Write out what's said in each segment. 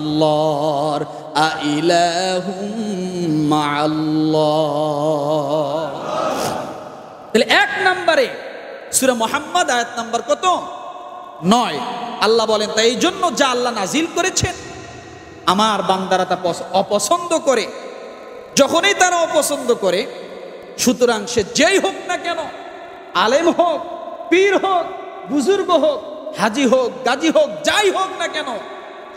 আল্লাহর আইলাহুম মাআল্লাহ। তাহলে 1 নম্বরে সূরা মুহাম্মদ আয়াত নাম্বার কত? 9। আল্লাহ বলেন, তাই এই জন্য যা আল্লাহ নাজিল করেছেন আমার বান্দারা তা অপছন্দ করে। যখনই তারা অপছন্দ করে, সুতরাং সে যেই হোক না কেন, আলেম হোক, পীর হোক, বুজুর্গ হোক, হাজি হোক, গাজী হোক, যাই হোক না কেন,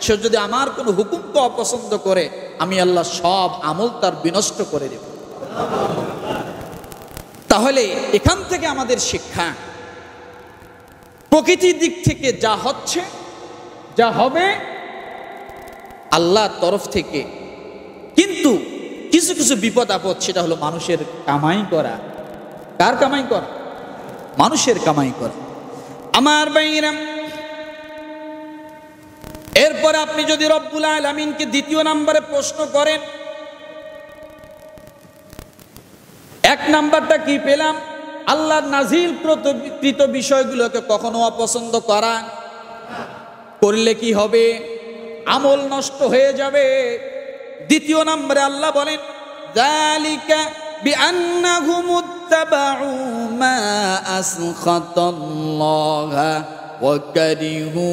সে যদি আমার কোনো হুকুমকে অপছন্দ করে, আমি আল্লাহ সব আমল তার বিনষ্ট করে দেব। তাহলে এখান থেকে আমাদের শিক্ষা, প্রকৃতির দিক থেকে যা হচ্ছে, যা হবে আল্লাহর তরফ থেকে, কিন্তু কিছু কিছু বিপদ আপদ, সেটা হলো মানুষের কামাই করা। কার কামাই করা? মানুষের কামাই করা। আমার ভাইরা, এরপর আপনি যদি রব্বুল আলামিনকে 2 নম্বরে প্রশ্ন করেন, 1 নাম্বারটা কি পেলাম? আল্লাহর নাজিলকৃত বিষয়গুলোকে কখনো অপছন্দ করা, করলে কি হবে? আমল নষ্ট হয়ে যাবে। 2 নম্বরে আল্লাহ বলেন, যালিকা বিআন্নাহুম ইত্তাবাউ মা আসখাতাল্লাহা ওয়া কারিহু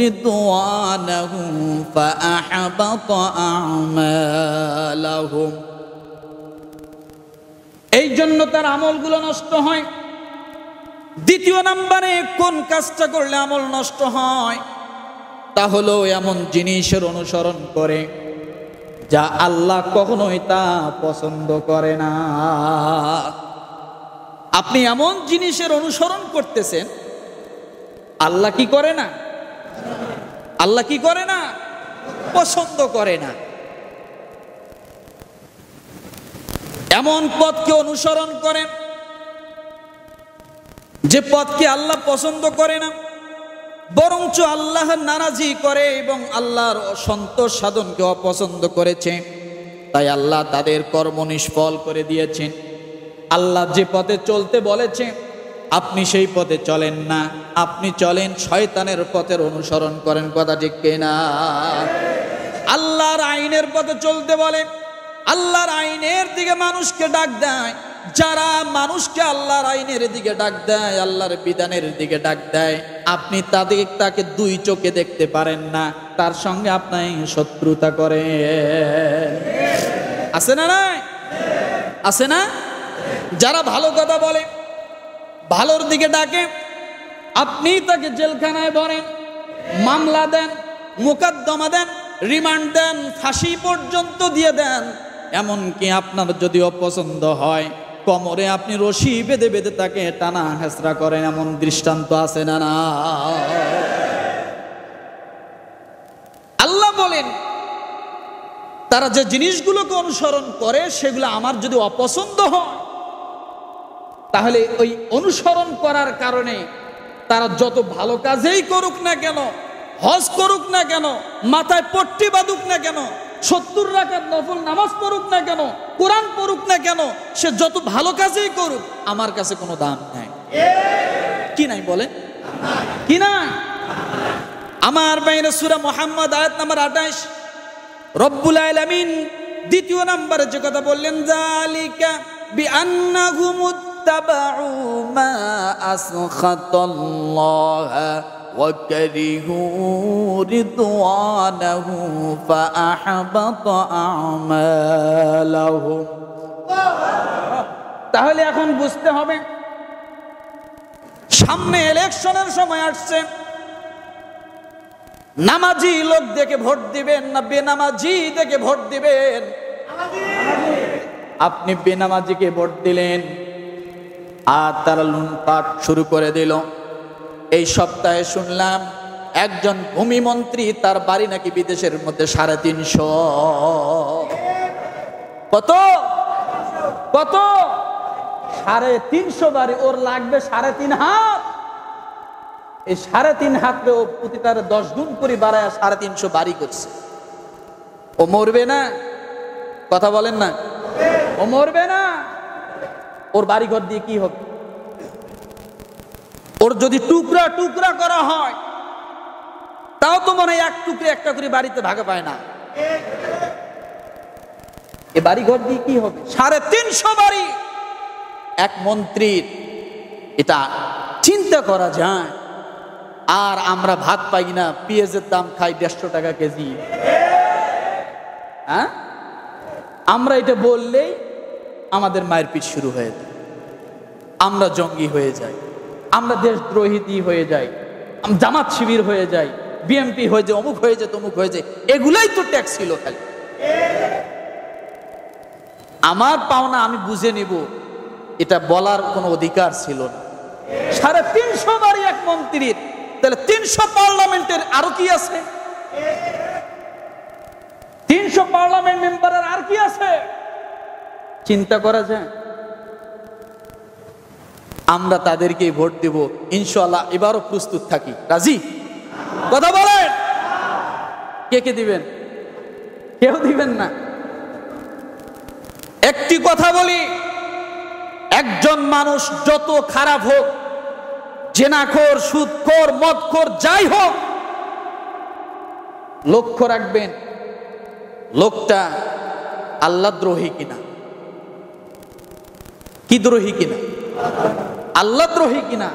রিদওয়ানাহু ফাআহবাতা আমালাহুম। এই জন্য তার আমলগুলো নষ্ট হয়। 2 নম্বরে কোন কাজটা করলে আমল নষ্ট হয়? তা হলো এমন জিনিসের অনুসরণ করে যা আল্লাহ কখনোই তা পছন্দ করে না। আপনি এমন জিনিসের অনুসরণ করতেছেন, আল্লাহ কি করে না? আল্লাহ কি করে না? পছন্দ করে না। এমন পথকে অনুসরণ করেন যে পথকে আল্লাহ পছন্দ করে না, বরঞ্চ আল্লাহর নারাজি করে এবং আল্লাহর অসন্তোষ সাধনকে অপছন্দ করেছে। তাই আল্লাহ তাদের কর্ম নিষ্ফল করে দিয়েছেন। আল্লাহ যে পথে চলতে বলেছে আপনি সেই পথে চলেন না, আপনি চলেন শয়তানের পথের অনুসরণ করেন। কথা ঠিক কিনা? আল্লাহর আইনের পথে চলতে বলে, আল্লাহর আইনের দিকে মানুষকে ডাক দেয়। যারা মানুষকে আল্লাহর আইনের দিকে ডাক দেয়, আল্লাহর বিধানের দিকে ডাক দেয়, আপনি তাকে 2 চোখে দেখতে পারেন না, তার সঙ্গে আপনি শত্রুতা করেন। আছে না? নাই আছে না? যারা ভালো কথা বলে, ভালোর দিকে ডাকে, আপনি তাকে জেলখানায় ভরেন, মামলা দেন, মোকদ্দমা দেন, রিমান্ড দেন, ফাঁসি পর্যন্ত দিয়ে দেন। এমনকি আপনার যদি অপছন্দ হয়, কোমরে আপনি রশি বেঁধে বেঁধে তাকে টানা হেঁচড়া করেন। এমন দৃষ্টান্ত আছে না? না। আল্লাহ বলেন, তারা যে জিনিসগুলোকে অনুসরণ করে সেগুলো আমার যদি অপছন্দ হয়, তাহলে ওই অনুসরণ করার কারণে তারা যত ভালো কাজেই করুক না কেন, হজ করুক না কেন, মাথায় পট্টি বাঁধুক না কেন, 70 রাকাত নফল নামাজ পড়ুক না কেন, কোরআন পড়ুক না কেন, সে যত ভালো কাজেই করুক, আমার কাছে কোনো দাম নাই। কি নাই বলেন? কি নাই? আমার বাইরে সূরা মুহাম্মদ আয়াত নাম্বার 28, রব্বুল আলামিন 2 নম্বরে যে কথা বললেন, যালিকা বিআন্নাহুম ইত্তাবাউ মা আসখাতাল্লাহা ওয়া কারিহু রিদওয়ানাহু ফাআহবাতা আমালাহুম। তাহলে এখন বুঝতে হবে, সামনে ইলেকশনের সময় আসছে, নামাজি লোক দেখে ভোট দিবেন না বেনামাজি দেখে ভোট দিবেন? আপনি বেনামাজিকে ভোট দিলেন আর তারা লুটপাট শুরু করে দিল। এই সপ্তাহে শুনলাম একজন ভূমি মন্ত্রী, তার বাড়ি নাকি বিদেশের মধ্যে 350। কত কত? 350 বাড়ি। ওর লাগবে 3.5 হাত। এই 3.5 হাতে ও প্রতিটার 10 গুণ করে বাড়ায় 350 বাড়ি করছে। ও মরবে না? কথা বলেন না। ও মরবে না? ওর বাড়িঘর দিয়ে কি হবে? ওর যদি টুকরা টুকরা করা হয়, তাও তো মনে হয় এক টুকরে একটা করে বাড়িতে ভাগে পায় না। এ বাড়ি ঘর দিয়ে কি হবে? 350 বাড়ি এক মন্ত্রীর, এটা চিন্তা করা যায়। আর আমরা ভাত পাই না, পেঁয়াজের দাম খাই 150 টাকা কেজি। হ্যাঁ, আমরা এটা বললেই আমাদের মায়ের পিঠ শুরু হয়ে যায়, আমরা জঙ্গি হয়ে যাই, আমরা দেশদ্রোহী হয়ে যাই, জামাত শিবির হয়ে যাই, বিএমপি হয়ে যায়, অমুক হয়ে যায়, তমুক হয়ে যায়। এগুলাই তো ট্যাক্স ছিল খালি। আমার পাওনা আমি বুঝে নিব, এটা বলার কোনো অধিকার ছিল না। 350 বাড়ি এক মন্ত্রীর, তাহলে 300 পার্লামেন্টের আরো কি আছে? 300 পার্লামেন্ট মেম্বারের আর কি আছে? চিন্তা করা যায়। আমরা তাদেরকে ভোট দেব ইনশাআল্লাহ। এবারও প্রস্তুত থাকি, রাজি? কথা বলেন, কে কে দিবেন? কেউ দিবেন না। একটি কথা বলি, একজন মানুষ যত খারাপ হোক, জেনাখোর, সুদখোর, মদখোর, যাই হোক, লক্ষ্য রাখবেন লোকটা আল্লাহ দ্রোহী কিনা। কি দ্রোহী কিনা? আল্লাহ দ্রোহী কিনা,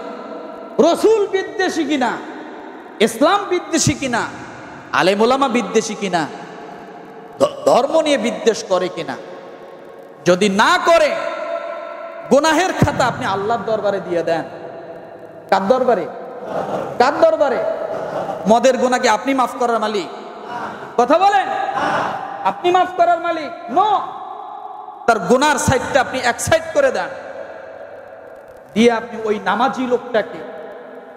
রসুল বিদ্বেষী কিনা, ইসলাম বিদ্বেষী কিনা, আলেম ওলামা বিদ্বেষী কিনা, ধর্ম নিয়ে বিদ্বেষ করে কিনা। যদি না করে, গুনাহের খাতা আপনি আল্লাহর দরবারে দিয়ে দেন। কার দরবারে? কার দরবারে? মদের গুনাহ কি আপনি মাফ করার মালিক? কথা বলেন, আপনি মাফ করার মালিক? নো। তার গুনার সাইডটা আপনি এক সাইড করে দেন, দিয়ে আপনি ওই নামাজি লোকটাকে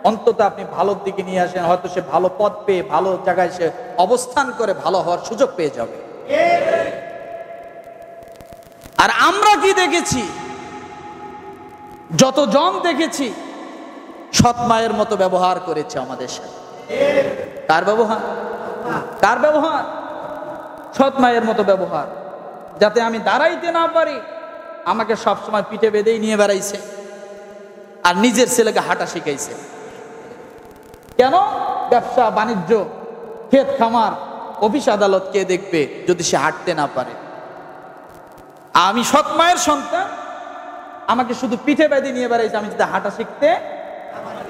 অন্তত আপনি ভালোর দিকে নিয়ে আসেন। হয়তো সে ভালো পদ পেয়ে, ভালো জায়গায় সে অবস্থান করে ভালো হওয়ার সুযোগ পেয়ে যাবে। আর আমরা কি দেখেছি? যতজন দেখেছি সৎ মায়ের মতো ব্যবহার করেছে আমাদের সাথে। কার ব্যবহার? কার ব্যবহার? সৎ মায়ের মতো ব্যবহার। যাতে আমি দাঁড়াইতে না পারি, আমাকে সবসময় পিঠে বেঁধেই নিয়ে বেড়াইছে, আর নিজের ছেলেকে হাঁটা শিখাইছে। কেন? ব্যবসা বাণিজ্য, ক্ষেত খামার, অফিস আদালত কে দেখবে যদি সে হাঁটতে না পারে? আমি সৎ মায়ের সন্তান, আমাকে শুধু পিঠে বেঁধে নিয়ে বেড়াইছে, আমি যদি হাঁটা শিখতে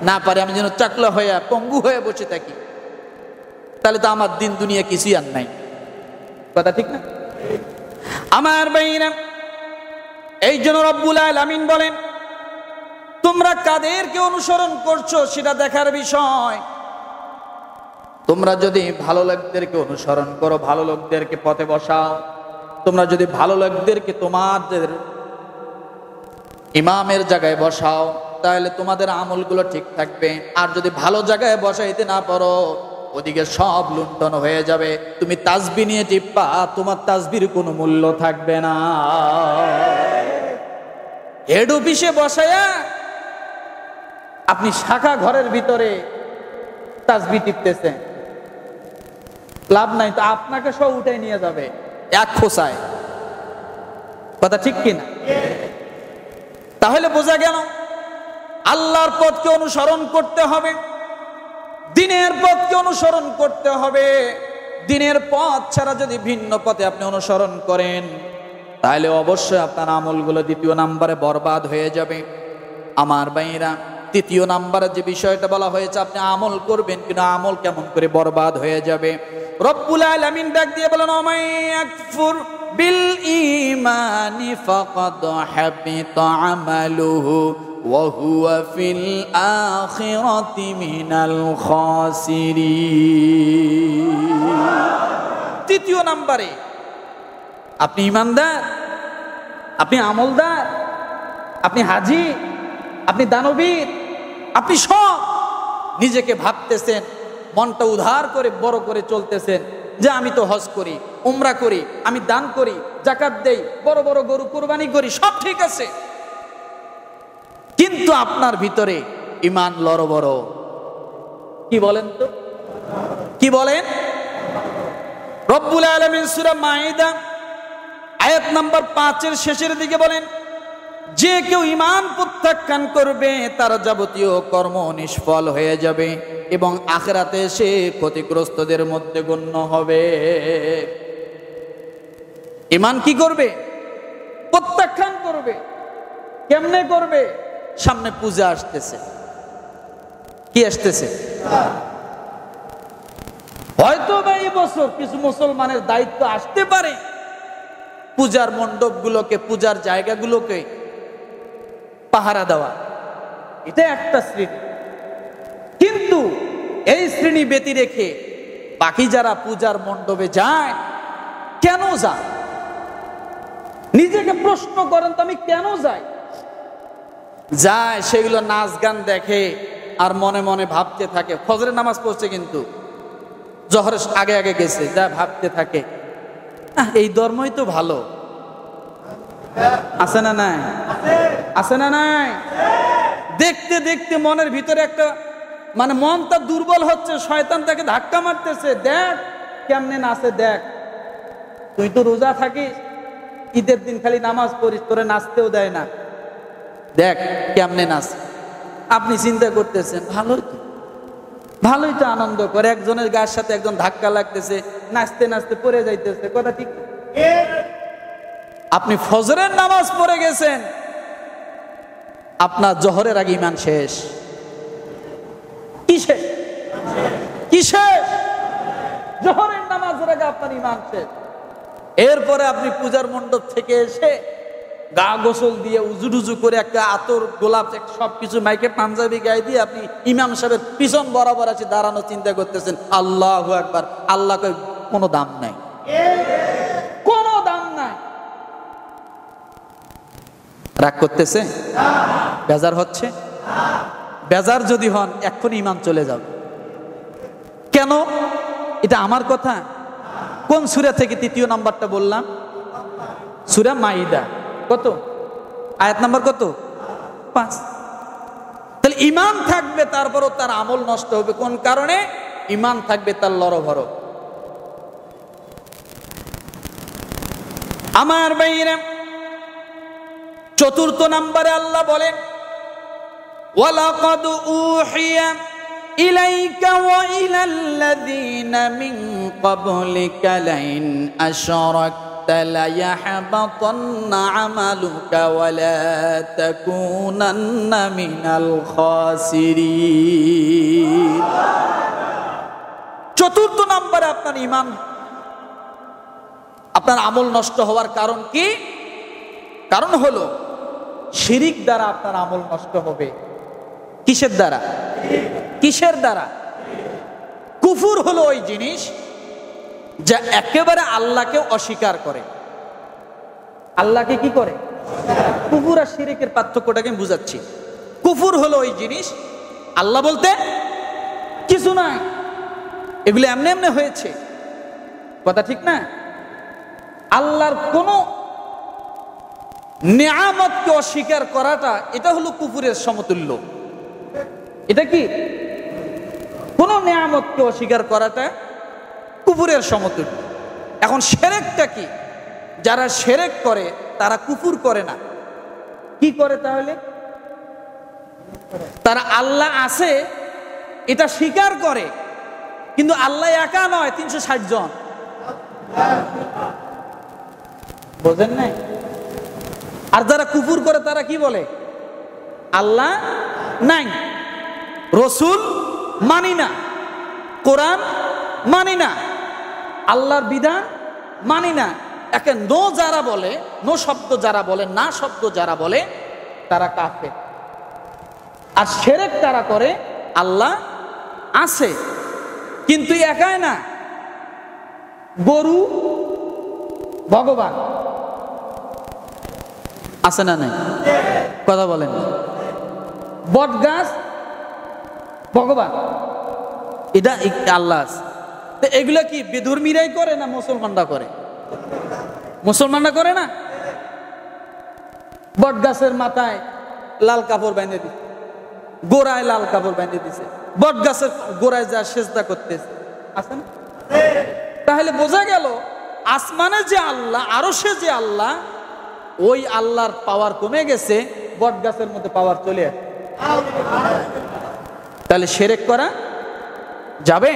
না পারি, আমি যেন চাকলা হয়ে পঙ্গু হয়ে বসে থাকি, তাহলে তো আমার দিন দুনিয়া কিছুই আর নাই। কথা ঠিক না? আমার ভাইরা, এই জন্য রব্বুল আলামিন বলেন, তোমরা কাদেরকে অনুসরণ করছো সেটা দেখার বিষয়। তোমরা যদি ভালো লোকদেরকে অনুসরণ করো, ভালো লোকদেরকে পথে বসাও, তোমরা যদি ভালো লোকদেরকে তোমাদের ইমামের জায়গায় বসাও, তাহলে তোমাদের আমলগুলো ঠিক থাকবে। আর যদি ভালো জায়গায় বসাইতে না পারো, ওদিকে সব লুণ্ঠন হয়ে যাবে। তুমি তাসবিহ নিয়ে টিপ্পা, তোমার তাসবির কোনো মূল্য থাকবে না। হেড অফিসে বসায়া আপনি শাখা ঘরের ভিতরে তাসবিহ টিপতেছেন, লাভ নাই তো, আপনাকে সব উঠে নিয়ে যাবে এক খোসায়। কথা ঠিক কিনা? তাহলে বোঝা গেল আল্লাহর পথকে অনুসরণ করতে হবে, দ্বীনের পথকে অনুসরণ করতে হবে। দ্বীনের পথ ছাড়া যদি ভিন্ন পথে আপনি অনুসরণ করেন, তাহলে অবশ্যই আপনার আমলগুলো দ্বিতীয় নাম্বারে বরবাদ হয়ে যাবে। আমার ভাইরা, তৃতীয় নাম্বারে যে বিষয়টা বলা হয়েছে, আপনি আমল করবেন কিন্তু আমল কেমন করে বরবাদ হয়ে যাবে। রব্বুল আলামিন ডাক দিয়ে বলেন, ওমাই ইয়াকফুর বিল ঈমানি ফাকাদ হাবিতা আমালুহু ওয়া হুয়া ফিল আখিরাতি মিনাল খাসিরিন। তৃতীয় নাম্বারে আপনি ঈমানদার, আপনি আমলদার, আপনি হাজী, আপনি দানবীর, আপনি সব নিজেকে ভাবতেছেন, মনটা উধার করে বড় করে চলতেছেন যে আমি তো হজ করি, উমরা করি, আমি দান করি, যাকাত দেই, বড় বড় গরু কুরবানি করি, সব ঠিক আছে, কিন্তু আপনার ভিতরে ঈমান লড়বড়। কি বলেন তো? কি বলেন? রব্বুল আলামিন সূরা মাইদা আয়াত নাম্বার 5 এর শেষের দিকে বলেন, যে কেউ ঈমান প্রত্যাখ্যান করবে তার যাবতীয় কর্ম নিষ্ফল হয়ে যাবে এবং আখিরাতে সে ক্ষতিগ্রস্তদের মধ্যে গণ্য হবে। ঈমান কি করবে? প্রত্যাখ্যান করবে। কেমনে করবে? সামনে পূজা আসতেছে। কি আসতেছে? হয়তো বা এই বছর কিছু মুসলমানের দায়িত্ব আসতে পারে পূজার মণ্ডপগুলোকে, পূজার জায়গাগুলোকে পাহারা দেওয়া। এটা একটা শ্রেণী। কিন্তু এই শ্রেণী ব্যতি রেখে বাকি যারা পূজার মণ্ডপে যায়, কেন যায়? নিজেকে প্রশ্ন করেন তো, আমি কেন যাই? যায় সেগুলো নাচ গান দেখে আর মনে মনে ভাবতে থাকে। ফজরের নামাজ পড়ছে কিন্তু জোহরের আগে আগে গেছে, যা ভাবতে থাকে এই ধর্মই তো ভালো। আছে না নাই? আছে না নাই? দেখতে দেখতে মনের ভিতরে একটা মানে মন তার দুর্বল হচ্ছে, শয়তান তাকে ধাক্কা মারতেছে, দেখ কেমনে নাচে, দেখ তুই তো রোজা থাকিস, ঈদের দিন খালি নামাজ পড়িস, তোরে নাচতেও দেয় না, দেখ কেমনে নাচ। আপনি চিন্তা করতেছেন ভালোই তো, ভালোই তো আনন্দ করে, একজনের গায়ের সাথে একজন ধাক্কা লাগতেছে, নাচতে নাচতে পড়ে যাইতেছে, কথা ঠিক। আপনি ফজরের নামাজ পড়ে গেছেন, আপনার জোহরের আগে ঈমান শেষ। কিসে? কিসে? জোহরের নামাজের আগে আপনার ঈমান শেষ। এরপরে আপনি পূজার মণ্ডপ থেকে এসে গা গোসল দিয়ে উজু করে একটা আতর গোলাপ সবকিছু মাইকে পাঞ্জাবি গায়ে দিয়ে আপনি ইমাম সাহেবের পিছন বরাবর আছে দাঁড়ানো, চিন্তা করতেছেন আল্লাহু আকবার। আল্লাহকে কোনো দাম নাই, কোনো দাম নাই। রাগ করতেছে? বেজার হচ্ছে? বেজার যদি হন এক্ষুনি ঈমান চলে যাবে। কেন? এটা আমার কথা। কোন সূরা থেকে তৃতীয় নাম্বারটা বললাম? সূরা মাইদা। কত? আয়াত নাম্বার কত? 5। তাহলে ঈমান থাকবে, তারপরও তার আমল নষ্ট হবে। কোন কারণে? ঈমান থাকবে তার লরভর। আমার ভাইরা, চতুর্থ নাম্বারে আল্লাহ বলেন ওয়ালাকাদ উহিয়া ইলাইকা ওয়া ইলাল্লাযীনা মিন ক্বাবলিকা লাইন আশরাকতা লায়াহবাতান্না আমালুকা ওয়া লা তাকুনান্না মিনাল খাসিরিন। চতুর্থ নাম্বারে আপনার ঈমান, আপনার আমল নষ্ট হওয়ার কারণ কি? কারণ হলো শিরিক দ্বারা আপনার আমল নষ্ট হবে। কিসের দ্বারা? কিসের দ্বারা? কুফুর হলো ওই জিনিস যা একেবারে আল্লাহকে অস্বীকার করে। আল্লাহকে কি করে? কুফুর আর শিরিকের পার্থক্যটাকে আমি বুঝাচ্ছি। কুফুর হলো ওই জিনিস আল্লাহ বলতে কিছু নাই, এগুলো এমনি এমনি হয়েছে, কথা ঠিক না? আল্লাহর কোনো নেয়ামতকে অস্বীকার করাটা, এটা হলো কুফুরের সমতুল্য। এটা কি? কোন নেয়ামতকে অস্বীকার করাটা কুফুরের সমতুল্য। এখন শিরকটা কি? যারা শিরক করে তারা কুফুর করে না, কি করে তাহলে? তারা আল্লাহ আছে এটা স্বীকার করে, কিন্তু আল্লাহ একা নয়, 360 জন। বোঝেন নাই? আর যারা কুফুর করে তারা কি বলে? আল্লাহ নাই, রসুল মানি না, কোরআন মানি না, আল্লাহর বিধান মানি না। একে নো যারা বলে, নো শব্দ যারা বলে, না শব্দ যারা বলে, তারা কাফের। আর শিরক তারা করে আল্লাহ আছে কিন্তু একাই না, গরু ভগবান আছে না নাই? কথা বলেন। বট গাছ ভগবান, এটা আল্লাহ আছে। এগুলা কি বেধর্মীরাই করে না মুসলমানরা করে? মুসলমানরা করে না। বট গাছের মাথায় লাল কাপড় বেঁধে দিচ্ছে, গোড়ায় লাল কাপড় বেঁধে দিছে, বট গাছের গোড়ায় যা সেজদা করতেছে, আছে না? তাহলে বোঝা গেল আসমানে যে আল্লাহ, আরশে যে আল্লাহ, ওই আল্লাহর পাওয়ার কমে গেছে, বট গাছের মধ্যে পাওয়ার চলে আসে। তাহলে শিরক করা যাবে?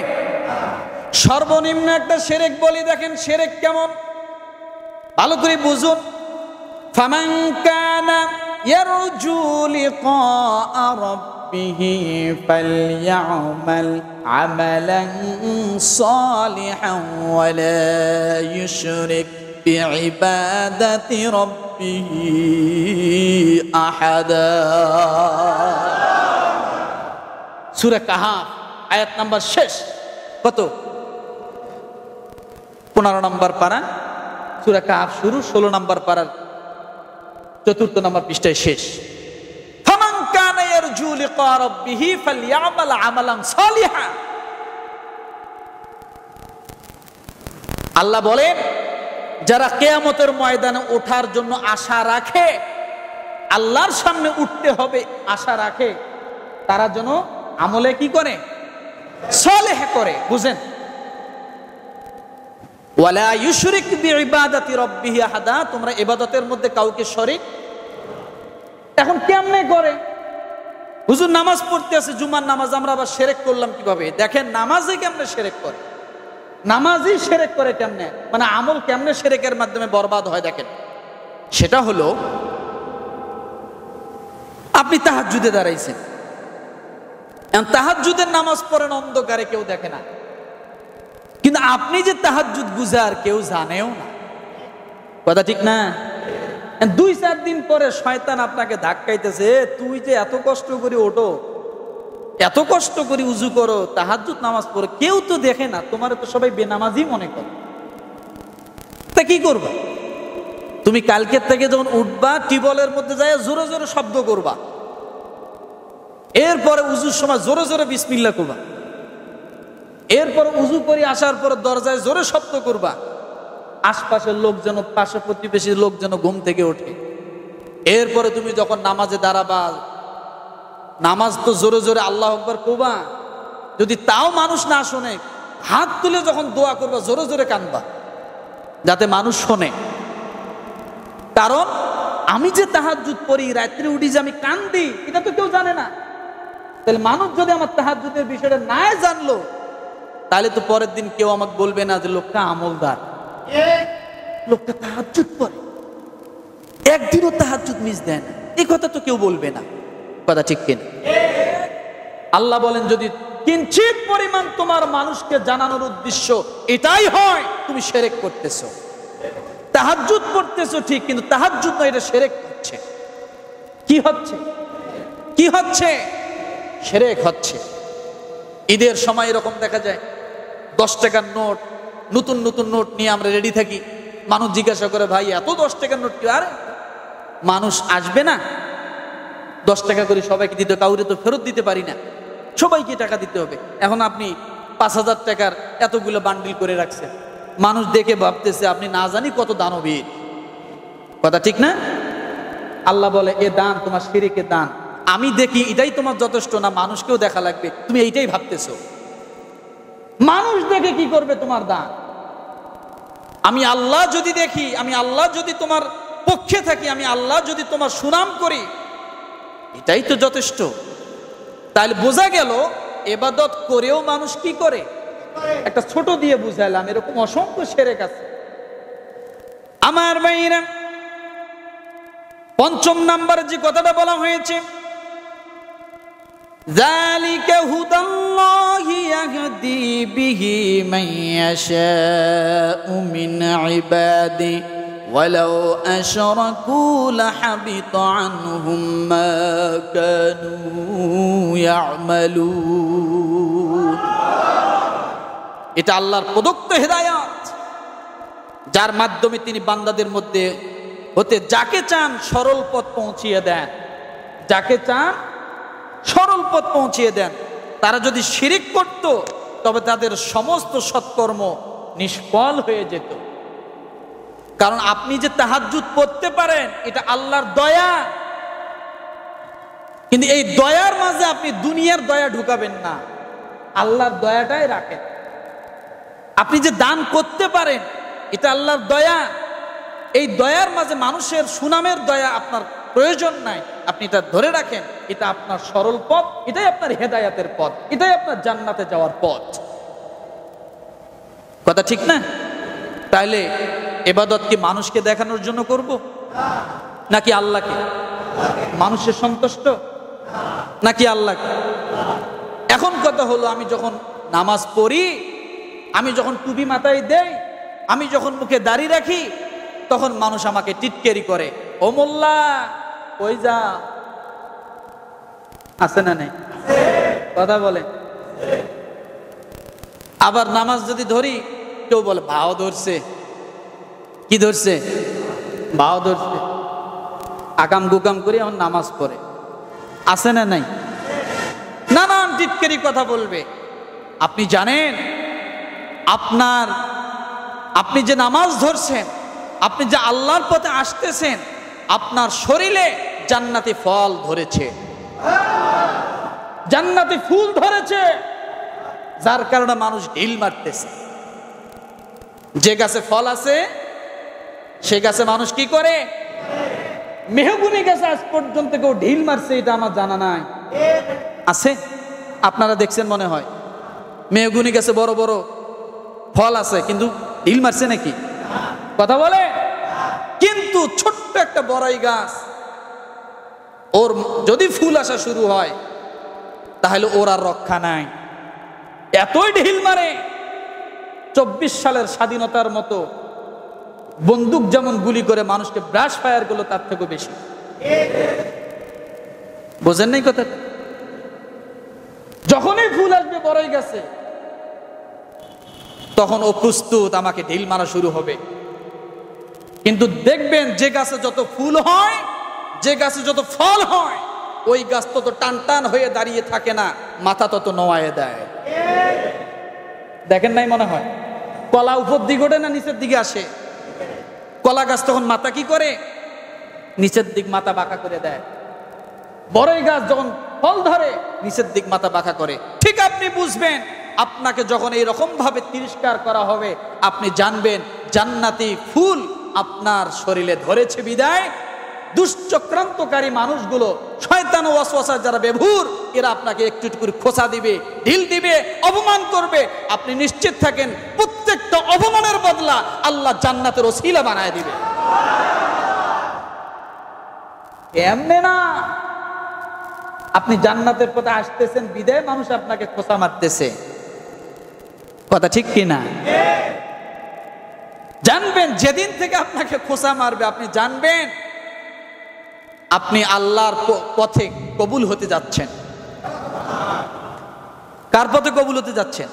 সর্বনিম্ন একটা শিরক বলি, দেখেন শিরক কেমন, ভালো করে বুঝুন। ফামান কানা ইয়ারজু লিকা রাব্বিহি ফালইআমাল আমালান সালিহান ওয়া লা ইউশরিক বিইবাদাতি রাব্বিহি আহাদা। সূরা কাহাফ আয়াত নাম্বার শেষ, কত? 15 নম্বর পারা, সূরা কাহাফ শুরু, 16 নম্বর পারার 4 নম্বর পৃষ্ঠায় শেষ। ফামান কানা ইয়ারজু লিকা রাব্বিহি ফালইআমাল আমালান সালিহা। আল্লাহ বলেন, যারা কিয়ামতের ময়দানে ওঠার জন্য আশা রাখে, আল্লাহর সামনে উঠতে হবে আশা রাখে, তারা যেন আমলে কি করে? সালেহ করে। বুঝেন, ওয়ালা ইউশরিক বিইবাদাতি রাব্বিহি আহাদা, তোমরা ইবাদতের মধ্যে কাউকে শরীক। এখন কেমনে করে? হুজুর নামাজ পড়তে আছে, জুমার নামাজ, আমরা আবার শিরক করলাম কিভাবে? দেখেন নামাজে কেমনে শিরক করে, নামাজই শিরক করে কেমনে, মানে আমল কেমনে শিরকের মাধ্যমে বরবাদ হয়। দেখেন, সেটা হলো আপনি তাহাজ্জুদে দাঁড়াইছেন, তাহাজ্জুদের নামাজ পড়েন, অন্ধকারে কেউ দেখে না, কিন্তু আপনি যে তাহাজ্জুদ গুজার কেউ জানেও না। কথা ঠিক না? 2-4 দিন পরে শয়তান আপনাকে ধাক্কাইতেছে, তুই যে এত কষ্ট করে ওঠো, এত কষ্ট করে উজু করো, তাহাজ্জুদ নামাজ পড়ো, কেউ তো দেখে না, তোমার তো সবাই বেনামাজি মনে করে। তা কি করবা? তুমি কালকের থেকে যখন উঠবা, টিউবওয়েলের মধ্যে যায় জোরে জোরে শব্দ করবা, এরপরে উজুর সময় জোরে জোরে বিসমিল্লাহ করবা, এরপর উজু করে আসার পর দরজায় জোরে শব্দ করবা, আশপাশের লোক যেন, পাশে প্রতিবেশীর লোক যেন ঘুম থেকে ওঠে। এরপরে তুমি যখন নামাজে দাঁড়াবা, নামাজ তো জোরে জোরে আল্লাহু আকবার করবা, যদি তাও মানুষ না শোনে, হাত তুলে যখন দোয়া করবা জোরে জোরে কাঁদবা, যাতে মানুষ শোনে। কারণ আমি যে তাহাজ্জুদ পড়ি, রাত্রে উঠি যে আমি কান্দি, এটা তো কেউ জানে না। তাহলে মানুষ যদি আমার তাহাজ্জুদের বিষয়টা না জানলো, তাহলে তো পরের দিন কেউ আমাকে বলবে না যে লোকটা আমলদার, লোকটা তাহাজ্জুদ পড়ে, একদিনও তাহাজ্জুদ মিস দেয় না, এই কথা তো কেউ বলবে না। কথা ঠিক কিনা? আল্লাহ বলেন, যদি কিঞ্চিত পরিমাণ তোমার মানুষকে জানানোর উদ্দেশ্য এটাই হয়, তুমি শিরক করতেছো। তাহাজ্জুদ পড়তেছো ঠিক, কিন্তু তাহাজ্জুদ নয়, এটা শিরক হচ্ছে। কি হচ্ছে? কি হচ্ছে? শিরক হচ্ছে। ঈদের সময় এরকম দেখা যায়, 10 টাকার নোট, নতুন নতুন নোট নিয়ে আমরা রেডি থাকি। মানুষ জিজ্ঞাসা করে, ভাই এত 10 টাকার নোট কি? আরে মানুষ আসবে না, 10 টাকা করে সবাইকে দিতে, কাউরে তো ফেরত দিতে পারি না, সবাইকে টাকা দিতে হবে। এখন আপনি 5000 টাকার এতগুলো বান্ডিল করে রাখছেন, মানুষ দেখে ভাবতেছে আপনি না জানি কত দানবীর। কথা ঠিক না? আল্লাহ বলে, এ দান তোমার শিরকের দান, আমি দেখি এটাই তোমার যথেষ্ট না, মানুষকেও দেখা লাগবে, তুমি এইটাই ভাবতেছো। মানুষ দেখে কি করবে তোমার দান? আমি আল্লাহ যদি দেখি, আমি আল্লাহ যদি তোমার পক্ষে থাকি, আমি আল্লাহ যদি তোমার সুনাম করি, এটাই তো যথেষ্ট। তাহলে বোঝা গেল, ইবাদত করেও মানুষ কি করে? একটা ছোট দিয়ে বুঝাইলাম, এরকম অসংখ্য শিরক আছে। আমার ভাইরা, 5 নম্বরে যে কথাটা বলা হয়েছে, যালিকা হুদাল্লাহি ইয়াহদি বিহি মান ইয়াশাউ মিন ইবাদি ওয়ালাউ আশরাকু লাহাবিতা আনহুম মা কানু ইয়ামালুন। এটা আল্লাহর প্রদত্ত হেদায়েত, যার মাধ্যমে তিনি বান্দাদের মধ্যে হতে যাকে চান সরল পথ পৌঁছিয়ে দেন, যাকে চান সরল পথ পৌঁছিয়ে দেন। তারা যদি শিরিক করত, তবে তাদের সমস্ত সৎকর্ম নিষ্ফল হয়ে যেত। কারণ আপনি যে তাহাজ্জুদ পড়তে পারেন, এটা আল্লাহর দয়া, কিন্তু এই দয়ার মাঝে আপনি দুনিয়ার দয়া ঢুকাবেন না, আল্লাহর দয়াটাই রাখেন। আপনি যে দান করতে পারেন, এটা আল্লাহর দয়া, এই দয়ার মাঝে মানুষের সুনামের দয়া আপনার প্রয়োজন নাই, আপনি এটা ধরে রাখেন, এটা আপনার সরল পথ, এটাই আপনার হেদায়াতের পথ, এটাই আপনার জান্নাতে যাওয়ার পথ। কথা ঠিক না? তাইলে ইবাদত কি মানুষকে দেখানোর জন্য করব নাকি আল্লাহকে? মানুষের সন্তুষ্ট নাকি আল্লাহকে? এখন কথা হলো, আমি যখন নামাজ পড়ি, আমি যখন টুপি মাথায় দেই, আমি যখন মুখে দাড়ি রাখি, তখন মানুষ আমাকে টিটকেরি করে, ও মোল্লা কই যা, আছে না নেই? কথা বলে। আবার নামাজ যদি ধরি, কেউ বলে ভাও ধরছে। কি ধরছে? ভাও ধরছে। আকাম গুকাম করে এখন নামাজ পড়ে, আছে না নাই? নানান টিটকেরি কথা বলবে। আপনি জানেন আপনি যে নামাজ ধরছেন, আপনি যে আল্লাহর পথে আসতেছেন, আপনার শরীরে জান্নাতি ফল ধরেছে, জান্নাতি ফুল ধরেছে, যার কারণে মানুষ ঢিল মারতেছে। যে গাছে ফল আছে সে গাছে মানুষ কি করে? মেহগুনি গাছে আজ পর্যন্ত কেউ ঢিল মারছে এটা আমার জানা নাই। আছে? আপনারা দেখছেন মনে হয়। মেহগুনি গাছে বড় বড় ফল আছে, কিন্তু ঢিল মারছে নাকি? কথা বলে। কিন্তু ছোট্ট একটা বড়াই গাছ, ওর যদি ফুল আসা শুরু হয় তাহলে ওর আর রক্ষা নাই, এতই ঢিল মারে। 24 সালের স্বাধীনতার মতো বন্দুক যেমন গুলি করে মানুষকে ব্রাশ ফায়ার গুলো তার থেকে বেশি। বোঝেন নাই কথা? যখনই ফুল আসবে বড়ই গাছে, তখন ও প্রস্তুত, আমাকে ঢিল মারা শুরু হবে। কিন্তু দেখবেন যে গাছে যত ফুল হয়, যে গাছে যত ফল হয়, ওই গাছ তত টান টান হয়ে দাঁড়িয়ে থাকে না, মাথা তত নোয়ায়ে দেয়। দেখেন নাই মনে হয়? কলা উপর দিকে ওঠে না নিচের দিকে আসে? কলা গাছ তখন মাথা কি করে? নিচের দিক মাথা বাঁকা করে দেয়। বড়ই গাছ যখন ফল ধরে, নিচের দিক মাথা বাঁকা করে। ঠিক আপনি বুঝবেন, আপনাকে যখন এই রকম ভাবে তিরস্কার করা হবে, আপনি জানবেন জান্নাতি ফুল আপনার শরীরে ধরেছে বিদায় দুশ্চক্রান্তকারী মানুষগুলো, শয়তান ও ওয়াসওয়াসা যারা বেভুর, এরা আপনাকে একটু একটু করে খোঁচা দিবে, ঢিল দিবে, অপমান করবে। আপনি নিশ্চিত থাকেন প্রত্যেকটা অপমানের বদলা আল্লাহ জান্নাতের ওসিলা বানায় দিবে। এমনি না, আপনি জান্নাতের পথে আসতেছেন বিদায় মানুষ আপনাকে খোঁচা মারতেছে। কথা ঠিক কিনা? জানবেন যেদিন থেকে আপনাকে খোঁচা মারবে, আপনি জানবেন আপনি আল্লাহর পথে কবুল হতে যাচ্ছেন। কার পথে কবুল হতে যাচ্ছেন?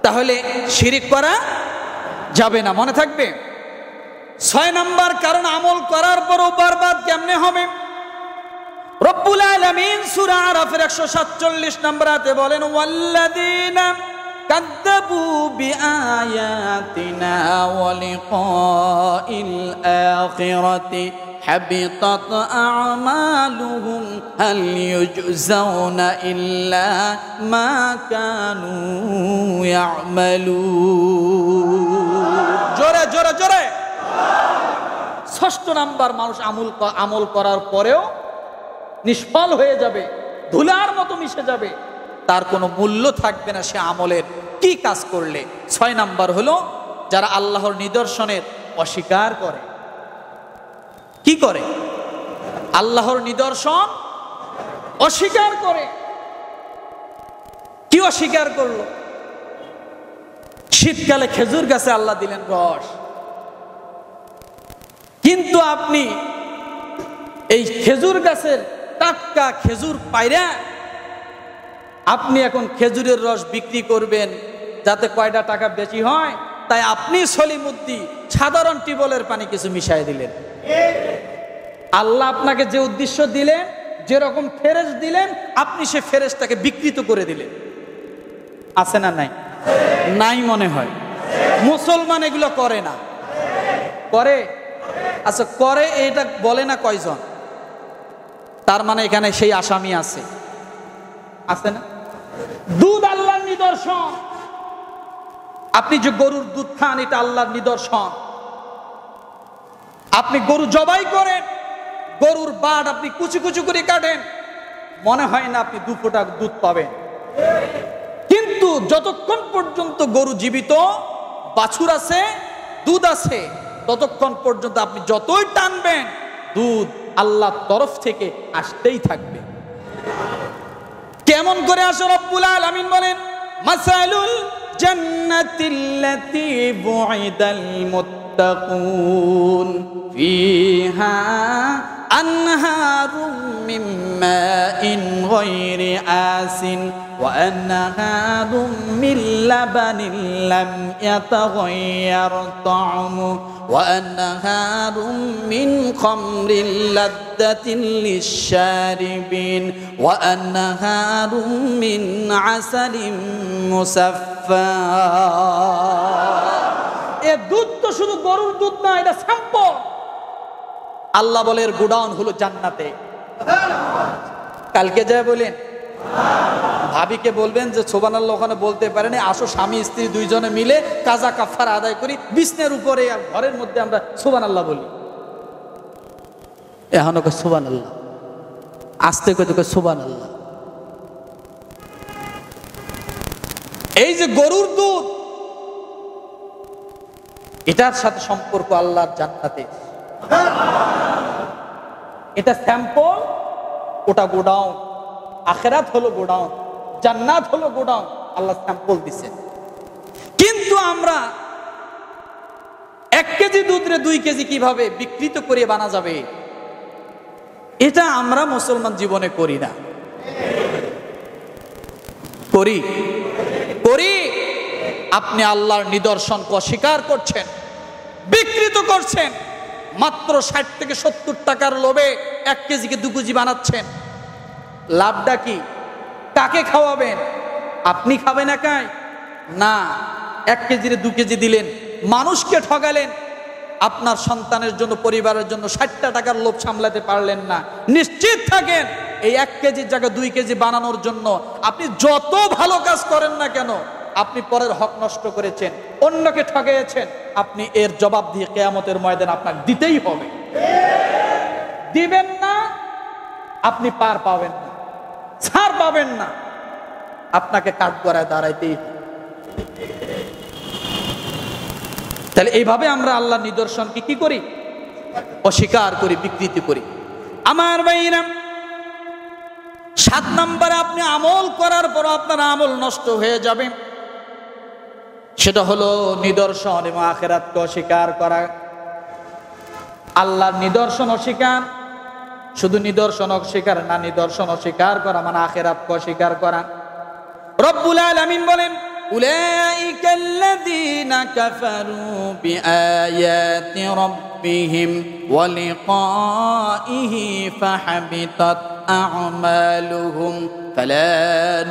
তাহলে শিরিক করা যাবে না, মনে থাকবে। 6 নাম্বার কারণ, আমল করার পরও বরবাদ কেমনে হবে? রব্বুল আলামিন সূরা আরাফের 147 নম্বর আয়াতে বলেন, ওয়াল্লাযীনা কাযযাবু বিআয়াতিনা ওয়া লিকাইল আখিরাতি হাবিতাত আ'মালুহুম হাল ইউজজাউনা ইল্লা মা কানু ইয়া'মালুন। জোরে জোরে জোরে। 6 নাম্বার, মানুষ আমল করার পরেও নিষ্ফল হয়ে যাবে, ধুলার মতো মিশে যাবে, তার কোনো মূল্য থাকবে না সে আমলের কি কাজ করলে। 6 নাম্বার হলো যারা আল্লাহর নিদর্শনের অস্বীকার করে। কি করে? আল্লাহর নিদর্শন অস্বীকার করে। কি অস্বীকার করলো? শীতকালে খেজুর গাছে আল্লাহ দিলেন রস, কিন্তু আপনি এই খেজুর গাছের টাটকা খেজুর পাইরা আপনি এখন খেজুরের রস বিক্রি করবেন যাতে কয়টা টাকা বেশি হয়, তাই আপনি সলিমুদ্দি সাধারণ টিউবওয়েলের পানি কিছু মিশাই দিলেন। আল্লাহ আপনাকে যে উদ্দেশ্য দিলেন, যেরকম ফেরেশ দিলেন, আপনি সে ফেরেশটাকে বিকৃত করে দিলেন। আছে না নাই? নাই মনে হয়। মুসলমান এগুলো করে না? করে। আচ্ছা, করে এটা বলে না কয়জন? তার মানে এখানে সেই আসামি আছে, আছে না? দুধ আল্লাহর নিদর্শন। আপনি যে গরুর দুধ খান, এটা আল্লাহর নিদর্শন। আপনি গরু জবাই করেন, গরুর বাট আপনি কুচি কুচি করে কাটেন, মনে হয় না আপনি 2 ফোঁটা দুধ পাবেন। কিন্তু যতক্ষণ পর্যন্ত গরু জীবিত, বাছুর আছে, দুধ আছে, ততক্ষণ পর্যন্ত আপনি যতই টানবেন দুধ আল্লাহর তরফ থেকে আসতেই থাকবে। কেমন করে আসে? রব্বুল আলামিন বলেন, মাসালুল জান্নাতিল্লাতী বুইদাল মুত্তাকুন ফিহা আনহারুম মিন মাইন গায়রি আসিন ওয়া আনহারুম মিন লাবানিন লাম ইয়াতাগায়্যার তা'মু ওয়া আনহারুম মিন খামরিন লাদ্দাতিন লিশ-শারিবিন ওয়া আনহারুম মিন আসালিন মুসাফফা। এ দুধ তো শুধু গরুর দুধ না, এটা স্যাম্পল। আল্লাহ বলে এর গোডাউন হলো জান্নাতে। কালকে যায় বলেন, ভাবিকে বলবেন যে সুবহানাল্লাহ ওখানে বলতে পারেনি, আসো স্বামী স্ত্রী দুইজনে মিলে কাজা কাফারা আদায় করি, বিছনের উপরে আর ঘরের মধ্যে আমরা সুবহানাল্লাহ বলি। এখন ওকে সুবহানাল্লাহ, আস্তে করে সুবহানাল্লাহ। এই যে গরুর দুধ, এটার সাথে সম্পর্ক আল্লাহর জান্নাতে। এটা স্যাম্পল, ওটা গোডাউন। আখিরাত হলো গোডাউন, জান্নাত হলো গোডাউন। আল্লাহ স্যাম্পল দিছে। কিন্তু আমরা 1 কেজি দুধরে 2 কেজি কিভাবে বিকৃত করে বানা যাবে, এটা আমরা মুসলমান জীবনে করি না। করি? আপনি আল্লাহর নিদর্শনকে অস্বীকার করছেন, বিকৃত করছেন। মাত্র 60 থেকে 70 টাকার লোভে 1 কেজিকে 2 কেজি বানাচ্ছেন। লাভটা কি? কাকে খাওয়াবেন? আপনি খাবেন একাই না, 1 কেজিরে 2 কেজি দিলেন, মানুষকে ঠগালেন। আপনার সন্তানের জন্য, পরিবারের জন্য 60 টাকার লোভ সামলাতে পারলেন না। নিশ্চিত থাকেন, এই 1 কেজির জায়গায় 2 কেজি বানানোর জন্য আপনি যত ভালো কাজ করেন না কেন, আপনি পরের হক নষ্ট করেছেন, অন্যকে ঠকিয়েছেন, আপনি এর জবাব দিয়ে কিয়ামতের ময়দানে আপনাকে দিতেই হবে। দিবেন না, আপনি পার পাবেন না, ছাড় পাবেন না, আপনাকে কাঠগড়ায় দাঁড়াইতেই হবে। তাহলে এইভাবে আমরা আল্লাহর নিদর্শনকে কি করি? অস্বীকার করি, বিকৃতি করি। আমার ভাইরা, 7 নম্বরে আপনি আমল করার পর আপনার আমল নষ্ট হয়ে যাবে, সেটা হলো নিদর্শন এবং আখিরাতকে অস্বীকার করা। আল্লাহর নিদর্শন অস্বীকার, শুধু নিদর্শন অস্বীকার না, নিদর্শন অস্বীকার করা মানে আখিরাতকে অস্বীকার করা। রব্বুল আলামিন বলেন, উলাইকাল্লাযীনা কাফারু বিআয়াতি রাব্বিহিম ওয়া লিকাইহি ফাহাবিতাত আ'মালুহুম ফালা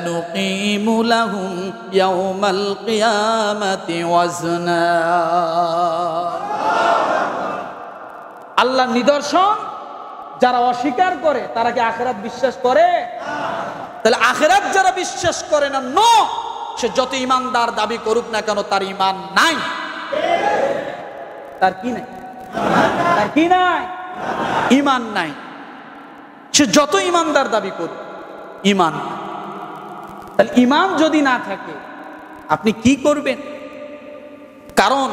নুকিমু লাহুম ইয়াওমাল কিয়ামাতি ওয়াজনা। আল্লাহর নিদর্শন যারা অস্বীকার করে তারা কি আখিরাত বিশ্বাস করে? তাহলে আখিরাত যারা বিশ্বাস করে না, নো, সে যত ইমানদার দাবি করুক না কেন, তার ইমান নাই। তার কি নাই? তার কি নাই? ইমান নাই। সে যত ইমানদার দাবি করুক, ইমান। তাহলে ইমান যদি না থাকে আপনি কি করবেন? কারণ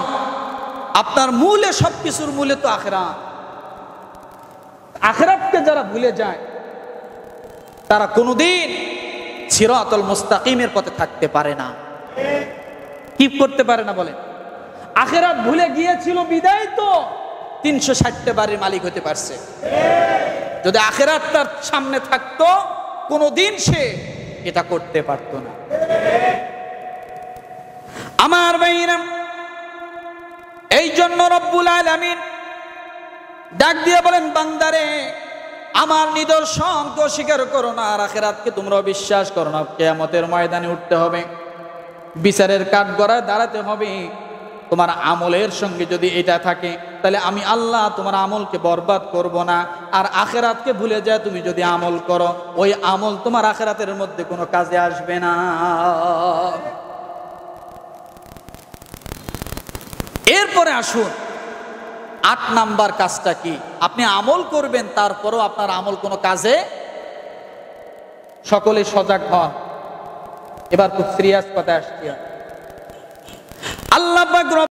আপনার মূলে, সবকিছুর মূলে তো আখিরাত। আখিরাতকে যারা ভুলে যায় তারা কোনোদিন সিরাতুল মুস্তাকিমের পথে থাকতে পারে না। কি করতে পারে না বলেন? আখিরাত ভুলে গিয়েছিল বিদায় তো 360টা বাড়ির মালিক হতে পারছে। যদি আখিরাত তার সামনে থাকতো, কোনোদিন সে এটা করতে পারতো না। আমার ভাইরা, এই জন্য রব্বুল আলামিন ডাক দিয়ে বলেন, বান্দারে আমার নিদর্শনকে অস্বীকার করো না, আর আখিরাতকে তোমরা বিশ্বাস করো না। কিয়ামতের ময়দানে উঠতে হবে, বিচারের কাঠগড়ায় দাঁড়াতে হবে। তোমার আমলের সঙ্গে যদি এটা থাকে, তাহলে আমি আল্লাহ তোমার আমলকে বরবাদ করব না। আর আখিরাতকে ভুলে যায় তুমি যদি আমল করো, ওই আমল তোমার আখিরাতের মধ্যে কোনো কাজে আসবে না। এরপরে আসুন, 8 নাম্বার কাজটা কি? আপনি আমল করবেন, তারপরও আপনার আমল কোনো কাজে, সকলে সজাগ হন। এবার খুব সিরিয়াস কথা আসছে। আল্লাহ পাক